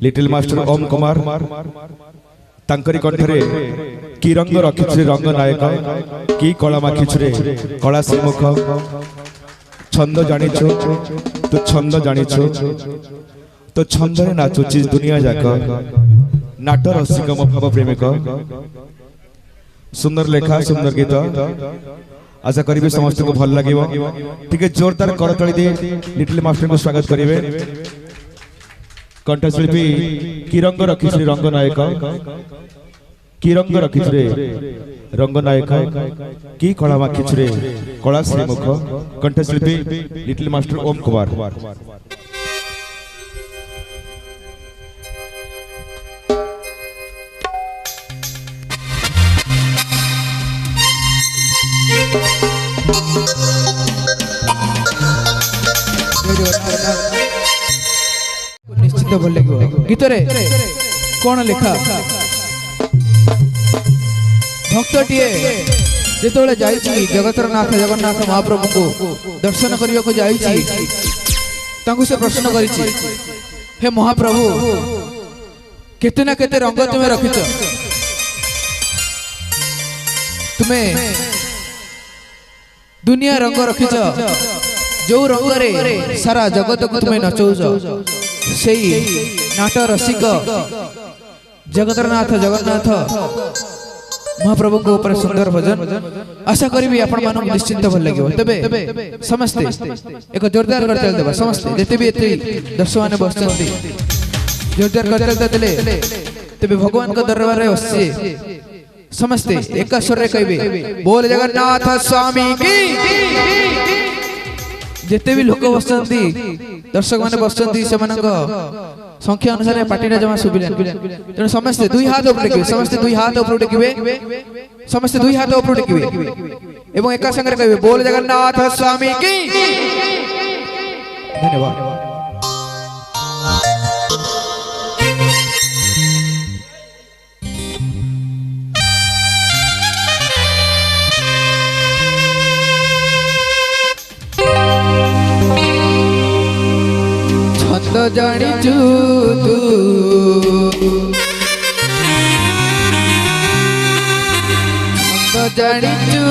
Little master ओम कुमार तांकरी कंठरे की रंग रखिछे रंग नायक की कला माखिछे कला श्रीमुख छंद जानिछो तो छंद जानिछो तो छंदरे नाचुची दुनिया जाक नाट रसिक मो भाव प्रेमिक सुंदर लेखा सुंदर गीत आशा करी समस्त को भल लगे टिके जोरदार करताली दे लिटिल मास्टर को स्वागत करेंगे। कंठशिल्पी की रंग रखिछे रंग नायक की रंग रखिछे रंग नायक की कला माखिछे कला श्रीमुख कंठशिल्पी लिटिल मास्टर ओम कुमार। निश्चित भल लगे गीत कौन लिखा भक्तटीए जिते जा जगतर नाथ जगन्नाथ महाप्रभु को दर्शन करने को जाऊँ से प्रश्न कर हे महाप्रभु केते ना केते रंग तुम्हें रखिच तुम्हें दुनिया रंग रखिच जो रंग रे सारा जगत को तुम्हें नचौच से नाट रसिक जगतरनाथ जगन्नाथ महाप्रभु को ऊपर सुंदर भजन आशा करी आपण मान निश्चिंत भल लगे तबे समस्ते एक जोरदार करते देवा समस्ते जेते भी दर्शक माने बसचंती जोरदार करते देले तबे भगवान को दरबार रे बसचे समस्ते एक स्वर रे कहबे बोल जगन्नाथ स्वामी की जेते भी लोक बसचंती दर्शक माने बसचंती से संख्या अनुसार पार्टी जमा सुबिले तेणु समस्ते दुई हाथ ऊपर टेकिबे समस्ते दुई हाथ ऊपर टेकिबे समस्ते दुई हाथ ऊपर टेकिबे एवं एका संगे कहबे बोल जगन्नाथ स्वामी की। धन्यवाद। छंद जानिचु तू छंद जानिचु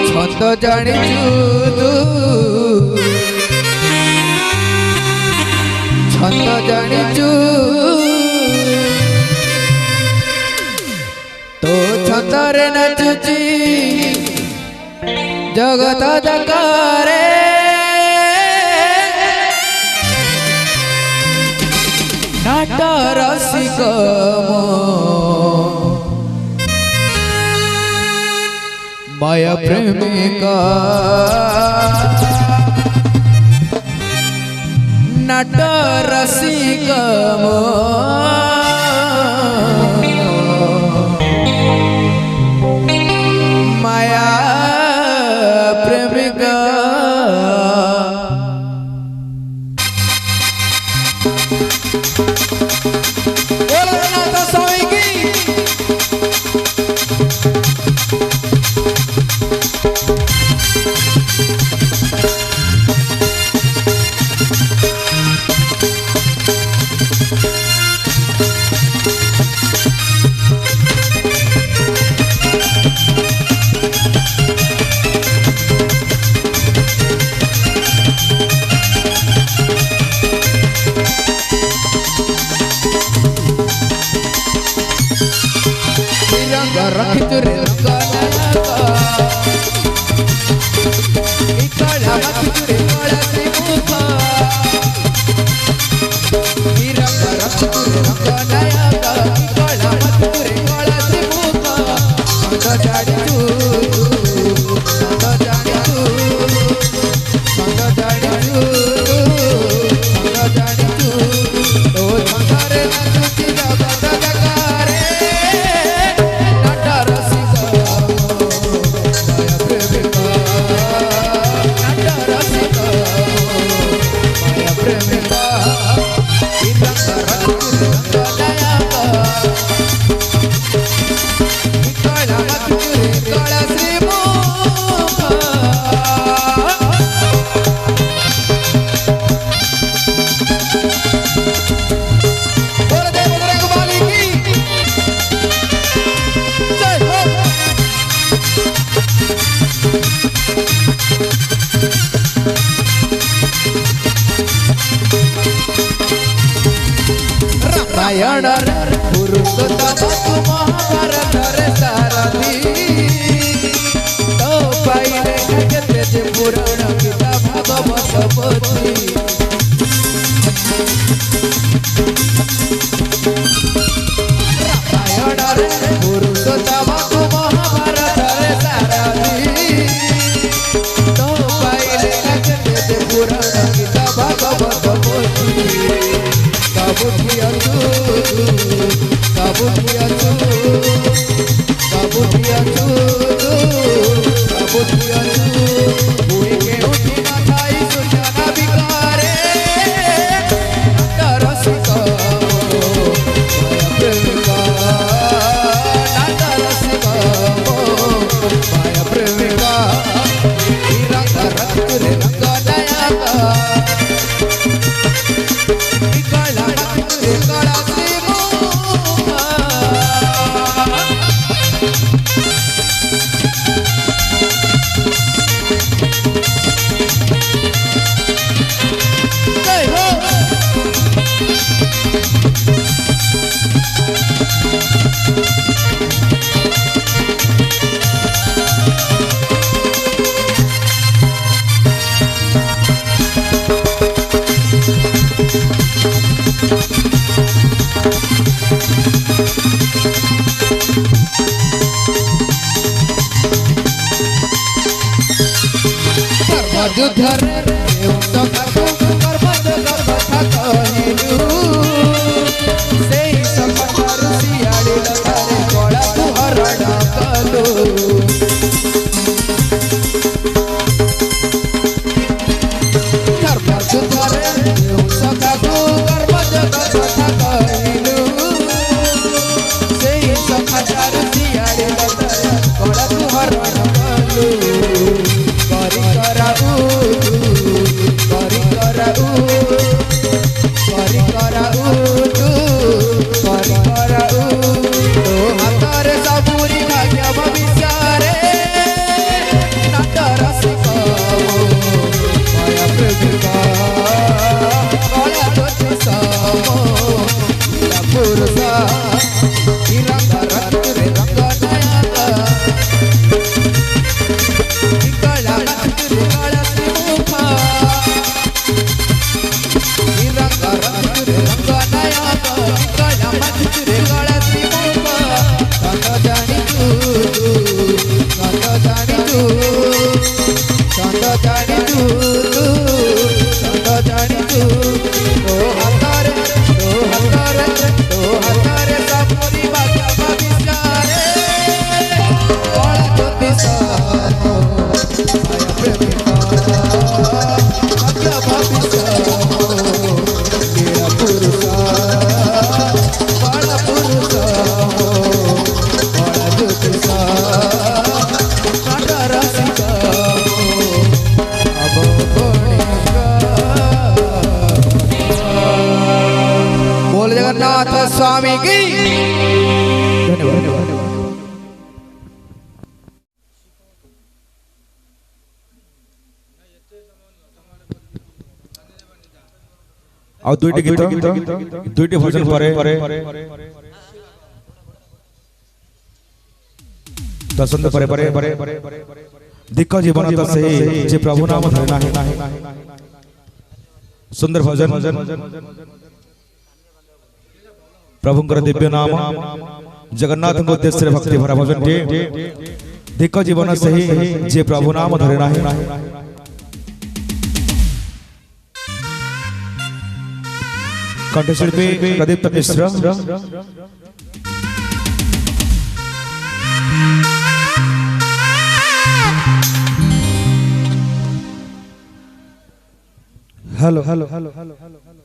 छंद जानिचु तू छंद जानिचु तो छंद रे नचुची जगत जकारे नाट रसिक माया प्रेमिका नाट रसिक माया रामायण पुरुषोत्तम महाभारत रे सारथी तो पाइले केते जे पुराण गीता भागवत पोथी रामायण पुरुषोत्तम महाभारत रे सारथी तो पाइले केते जे पुराण गीता भागवत पोथी जगन्नाथ स्वामी की धन्यवाद। और दुईटी गीत दुईटी भजन परे दशंत परे दिक्क जीवन तो सही जे प्रभु नाम धरना है सुंदर भजन प्रभुंकर दिव्य नाम जगन्नाथ उद्देश्य भक्ति भरा भजन दिक्क जीवन सही जे प्रभु नाम धरना है कंठशिल्पी Pradeept Mishra hello hello hello hello hello